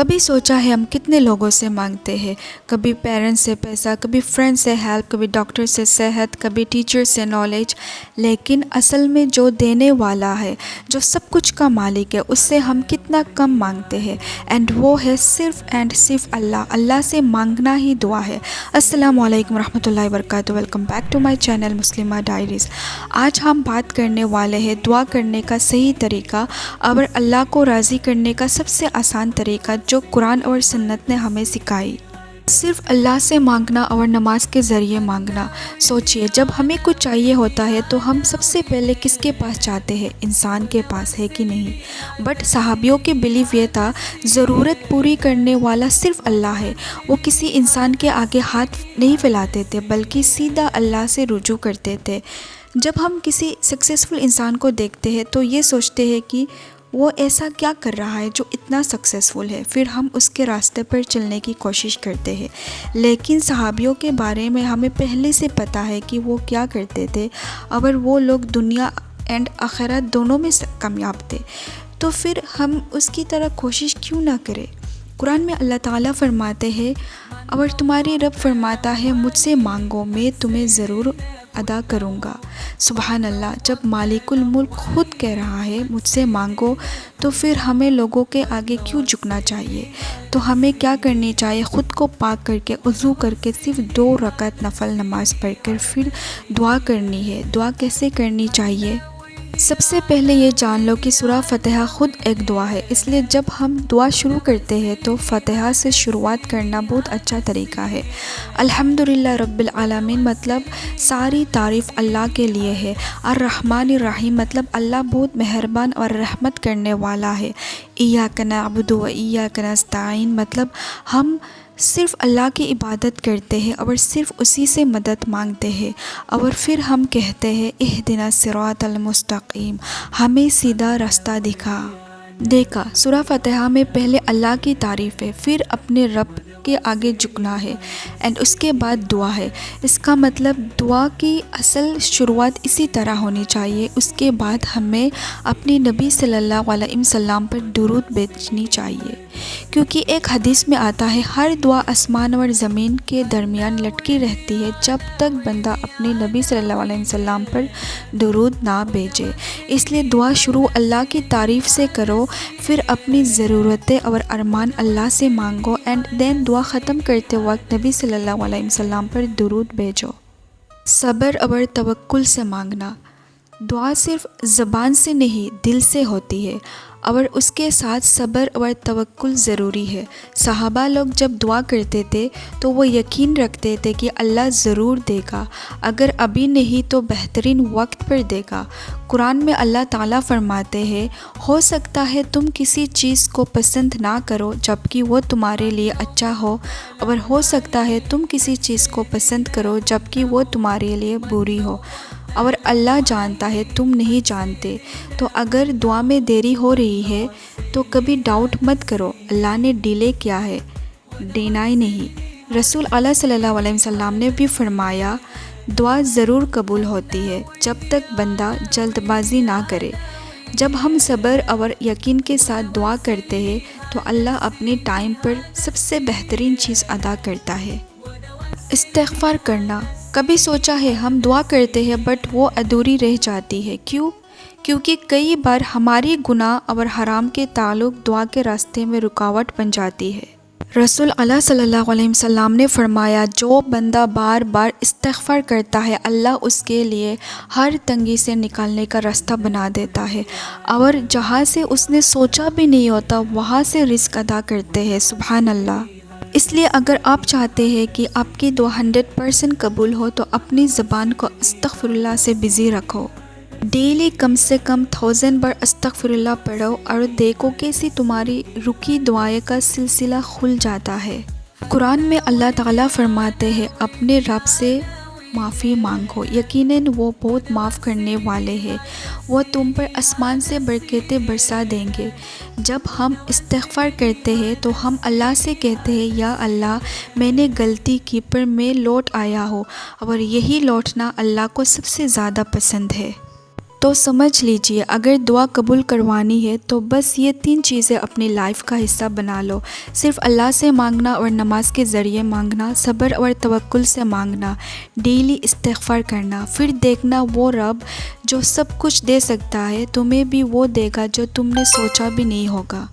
کبھی سوچا ہے ہم کتنے لوگوں سے مانگتے ہیں، کبھی پیرنٹس سے پیسہ، کبھی فرینڈ سے ہیلپ، کبھی ڈاکٹر سے صحت، کبھی ٹیچر سے نالج، لیکن اصل میں جو دینے والا ہے، جو سب کچھ کا مالک ہے، اس سے ہم کتنا کم مانگتے ہیں، اینڈ وہ ہے صرف اینڈ صرف اللہ۔ اللہ سے مانگنا ہی دعا ہے۔ السلام علیکم ورحمۃ اللہ وبرکاتہ، welcome back to my channel Muslimah diaries. آج ہم بات کرنے والے ہیں دعا کرنے کا صحیح طریقہ اور اللہ کو راضی کرنے کا سب سے آسان طریقہ جو قرآن اور سنت نے ہمیں سکھائی۔ صرف اللہ سے مانگنا اور نماز کے ذریعے مانگنا۔ سوچئے، جب ہمیں کچھ چاہیے ہوتا ہے تو ہم سب سے پہلے کس کے پاس جاتے ہیں؟ انسان کے پاس، ہے کہ نہیں؟ بٹ صحابیوں کے بلیف یہ تھا، ضرورت پوری کرنے والا صرف اللہ ہے۔ وہ کسی انسان کے آگے ہاتھ نہیں پھیلاتے تھے بلکہ سیدھا اللہ سے رجوع کرتے تھے۔ جب ہم کسی سکسیسفل انسان کو دیکھتے ہیں تو یہ سوچتے ہیں کہ وہ ایسا کیا کر رہا ہے جو اتنا سکسیسفل ہے، پھر ہم اس کے راستے پر چلنے کی کوشش کرتے ہیں۔ لیکن صحابیوں کے بارے میں ہمیں پہلے سے پتہ ہے کہ وہ کیا کرتے تھے، اور وہ لوگ دنیا اینڈ آخرت دونوں میں کامیاب تھے، تو پھر ہم اس کی طرح کوشش کیوں نہ کریں؟ قرآن میں اللہ تعالیٰ فرماتے ہیں، اور تمہاری رب فرماتا ہے مجھ سے مانگو، میں تمہیں ضرور ادا کروں گا۔ سبحان اللہ، جب مالک الملک خود کہہ رہا ہے مجھ سے مانگو، تو پھر ہمیں لوگوں کے آگے کیوں جھکنا چاہیے؟ تو ہمیں کیا کرنی چاہیے؟ خود کو پاک کر کے، وضو کر کے، صرف 2 رکعت نفل نماز پڑھ کر پھر دعا کرنی ہے۔ دعا کیسے کرنی چاہیے؟ سب سے پہلے یہ جان لو کہ سورہ فاتحہ خود ایک دعا ہے، اس لیے جب ہم دعا شروع کرتے ہیں تو فاتحہ سے شروعات کرنا بہت اچھا طریقہ ہے۔ الحمدللہ رب العالمین مطلب ساری تعریف اللہ کے لیے ہے۔ الرحمن الرحیم مطلب اللہ بہت مہربان اور رحمت کرنے والا ہے۔ ایاک نعبد و ایاک نستعین مطلب ہم صرف اللہ کی عبادت کرتے ہیں اور صرف اسی سے مدد مانگتے ہیں، اور پھر ہم کہتے ہیں اہدنا الصراط المستقیم، ہمیں سیدھا راستہ دیکھا۔ سورہ فاتحہ میں پہلے اللہ کی تعریف ہے، پھر اپنے رب کے آگے جھکنا ہے، اینڈ اس کے بعد دعا ہے۔ اس کا مطلب دعا کی اصل شروعات اسی طرح ہونی چاہیے۔ اس کے بعد ہمیں اپنی نبی صلی اللہ علیہ وسلم پر درود بھیجنی چاہیے، کیونکہ ایک حدیث میں آتا ہے ہر دعا آسمان اور زمین کے درمیان لٹکی رہتی ہے جب تک بندہ اپنے نبی صلی اللہ علیہ وسلم پر درود نہ بھیجے۔ اس لیے دعا شروع اللہ کی تعریف سے کرو، پھر اپنی ضرورتیں اور ارمان اللہ سے مانگو، اینڈ دین دعا ختم کرتے وقت نبی صلی اللہ علیہ وسلم پر درود بھیجو۔ صبر اور توکل سے مانگنا۔ دعا صرف زبان سے نہیں، دل سے ہوتی ہے، اور اس کے ساتھ صبر اور توکل ضروری ہے۔ صحابہ لوگ جب دعا کرتے تھے تو وہ یقین رکھتے تھے کہ اللہ ضرور دے گا، اگر ابھی نہیں تو بہترین وقت پر دے گا۔ قرآن میں اللہ تعالیٰ فرماتے ہیں، ہو سکتا ہے تم کسی چیز کو پسند نہ کرو جبکہ وہ تمہارے لیے اچھا ہو، اور ہو سکتا ہے تم کسی چیز کو پسند کرو جبکہ وہ تمہارے لیے بری ہو، اور اللہ جانتا ہے تم نہیں جانتے۔ تو اگر دعا میں دیری ہو رہی ہے تو کبھی ڈاؤٹ مت کرو، اللہ نے ڈیلے کیا ہے، ڈینائی نہیں۔ رسول اللہ صلی اللہ علیہ وسلم نے بھی فرمایا، دعا ضرور قبول ہوتی ہے جب تک بندہ جلد بازی نہ کرے۔ جب ہم صبر اور یقین کے ساتھ دعا کرتے ہیں تو اللہ اپنے ٹائم پر سب سے بہترین چیز ادا کرتا ہے۔ استغفار کرنا۔ کبھی سوچا ہے ہم دعا کرتے ہیں بٹ وہ ادھوری رہ جاتی ہے، کیوں؟ کیونکہ کئی بار ہماری گناہ اور حرام کے تعلق دعا کے راستے میں رکاوٹ بن جاتی ہے۔ رسول اللہ صلی اللہ علیہ وسلم نے فرمایا، جو بندہ بار بار استغفار کرتا ہے اللہ اس کے لیے ہر تنگی سے نکالنے کا راستہ بنا دیتا ہے، اور جہاں سے اس نے سوچا بھی نہیں ہوتا وہاں سے رزق ادا کرتے ہیں۔ سبحان اللہ۔ اس لیے اگر آپ چاہتے ہیں کہ آپ کی دعا 100% قبول ہو تو اپنی زبان کو استغفر اللہ سے بزی رکھو۔ ڈیلی کم سے کم 1000 بار استغفر اللہ پڑھو، اور دیکھو کیسی تمہاری رکی دعائیں کا سلسلہ کھل جاتا ہے۔ قرآن میں اللہ تعالیٰ فرماتے ہیں، اپنے رب سے معافی مانگو، یقیناً وہ بہت معاف کرنے والے ہیں، وہ تم پر آسمان سے برکتیں برسا دیں گے۔ جب ہم استغفار کرتے ہیں تو ہم اللہ سے کہتے ہیں، یا اللہ میں نے غلطی کی پر میں لوٹ آیا ہوں، اور یہی لوٹنا اللہ کو سب سے زیادہ پسند ہے۔ تو سمجھ لیجئے اگر دعا قبول کروانی ہے تو بس یہ 3 چیزیں اپنی لائف کا حصہ بنا لو۔ صرف اللہ سے مانگنا اور نماز کے ذریعے مانگنا، صبر اور توکل سے مانگنا، ڈیلی استغفار کرنا، پھر دیکھنا وہ رب جو سب کچھ دے سکتا ہے تمہیں بھی وہ دے گا جو تم نے سوچا بھی نہیں ہوگا۔